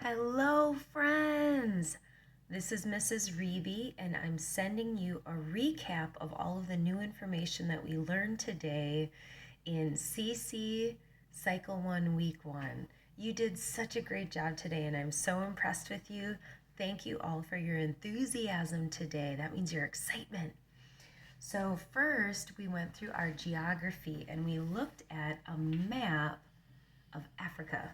Hello, friends. This is Mrs. Reeby, and I'm sending you a recap of all of the new information that we learned today in CC Cycle 1, Week 1. You did such a great job today, and I'm so impressed with you. Thank you all for your enthusiasm today. That means your excitement. So, first, we went through our geography and we looked at a map of Africa.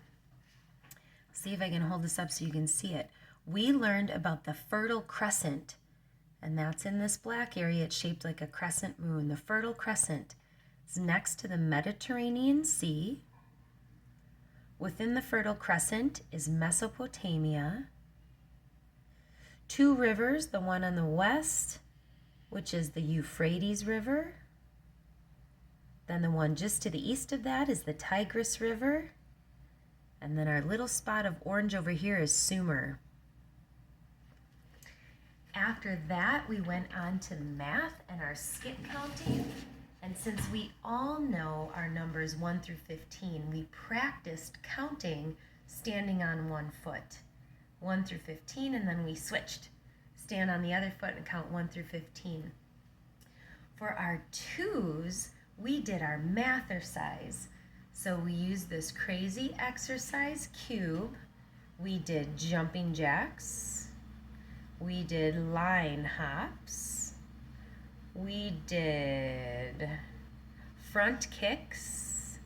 See if I can hold this up so you can see it. We learned about the Fertile Crescent, and that's in this black area. It's shaped like a crescent moon. The Fertile Crescent is next to the Mediterranean Sea. Within the Fertile Crescent is Mesopotamia. Two rivers, the one on the west, which is the Euphrates River. Then the one just to the east of that is the Tigris River. And then our little spot of orange over here is Sumer. After that, we went on to math and our skip counting. And since we all know our numbers 1 through 15, we practiced counting standing on one foot. 1 through 15, and then we switched. Stand on the other foot and count 1 through 15. For our twos, we did our mathercise. So we used this crazy exercise cube. We did jumping jacks. We did line hops. We did front kicks.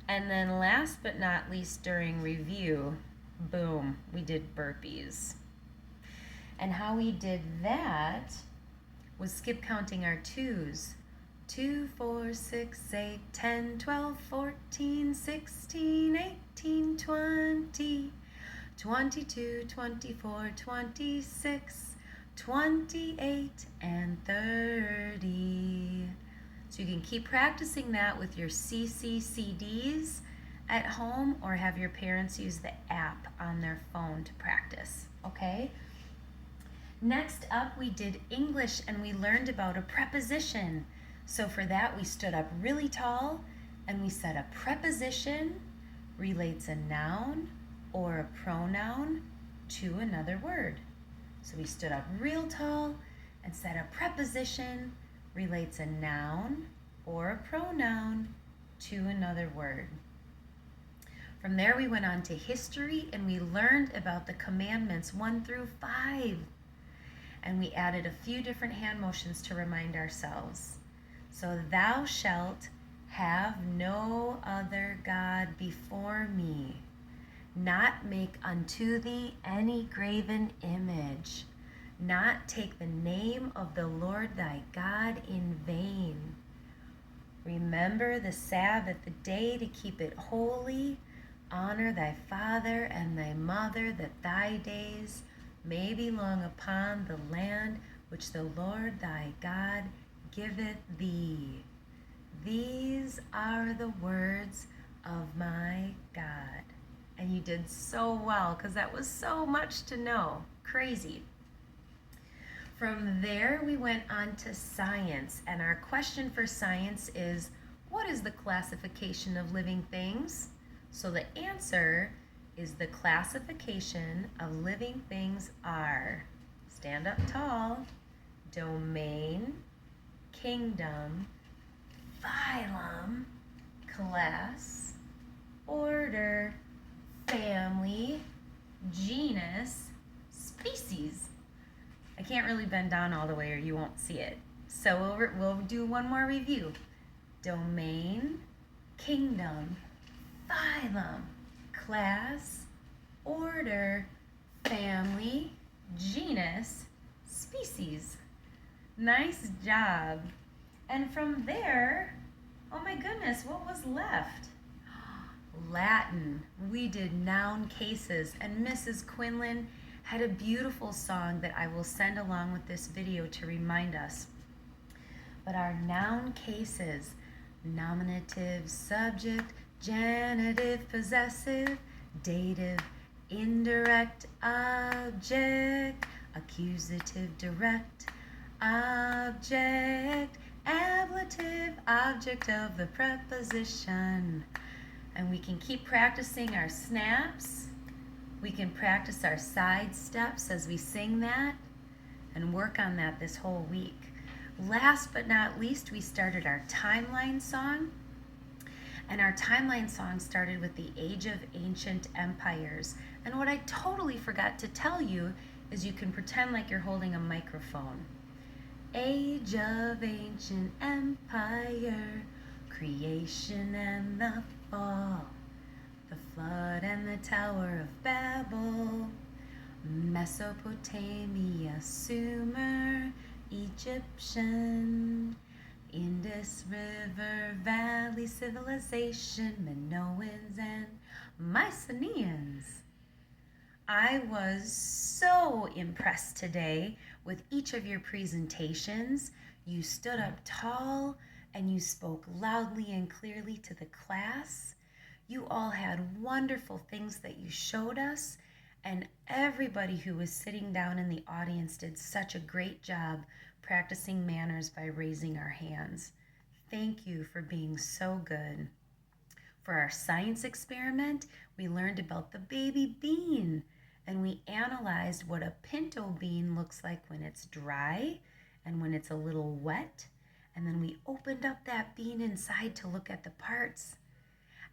And then last but not least during review, boom, we did burpees. And how we did that was skip counting our twos. 2, 4, 6, 8, 10, 12, 14, 16, 18, 20, 22, 24, 26, 28, and 30. So you can keep practicing that with your CCCDs at home or have your parents use the app on their phone to practice, okay? Next up, we did English and we learned about a preposition. So for that, we stood up really tall and we said a preposition relates a noun or a pronoun to another word. So we stood up real tall and said a preposition relates a noun or a pronoun to another word. From there, we went on to history and we learned about the commandments 1 through 5. And we added a few different hand motions to remind ourselves. So, thou shalt have no other God before me, not make unto thee any graven image, not take the name of the Lord thy God in vain. Remember the Sabbath day to keep it holy. Honor thy father and thy mother, that thy days may be long upon the land which the Lord thy God giveth thee. These are the words of my God. And you did so well because that was so much to know. Crazy. From there, we went on to science. And our question for science is, what is the classification of living things? So the answer is the classification of living things are, stand up tall, domain, kingdom, phylum, class, order, family, genus, species. I can't really bend down all the way or you won't see it. So we'll do one more review. Domain, kingdom, phylum, class, order, family, genus, species. Nice job. And from there, oh my goodness, what was left? Latin. We did noun cases, and Mrs. Quinlan had a beautiful song that I will send along with this video to remind us. But our noun cases, nominative, subject, genitive, possessive, dative, indirect, object, accusative, direct, object, ablative, object of the preposition. And we can keep practicing our snaps We can practice our side steps as we sing that and work on that this whole week. Last but not least, we started our timeline song. And our timeline song started with the Age of Ancient Empires. And what I totally forgot to tell you is you can pretend like you're holding a microphone. Age of Ancient Empire, creation and the fall, the flood and the Tower of Babel, Mesopotamia, Sumer, Egyptian, Indus River Valley Civilization, Minoans and Mycenaeans. I was so impressed today with each of your presentations. You stood up tall and you spoke loudly and clearly to the class. You all had wonderful things that you showed us, and everybody who was sitting down in the audience did such a great job practicing manners by raising our hands. Thank you for being so good. For our science experiment, we learned about the baby bean, and we analyzed what a pinto bean looks like when it's dry and when it's a little wet. And then we opened up that bean inside to look at the parts.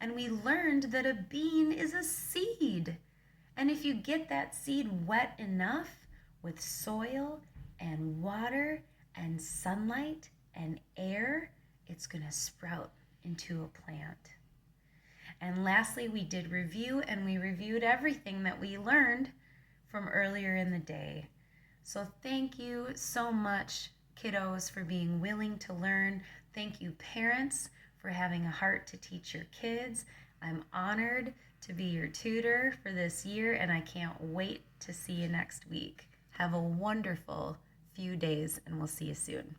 And we learned that a bean is a seed. And if you get that seed wet enough with soil and water and sunlight and air, it's going to sprout into a plant. And lastly, we did review, and we reviewed everything that we learned from earlier in the day. So thank you so much, kiddos, for being willing to learn. Thank you, parents, for having a heart to teach your kids. I'm honored to be your tutor for this year, and I can't wait to see you next week. Have a wonderful few days, and we'll see you soon.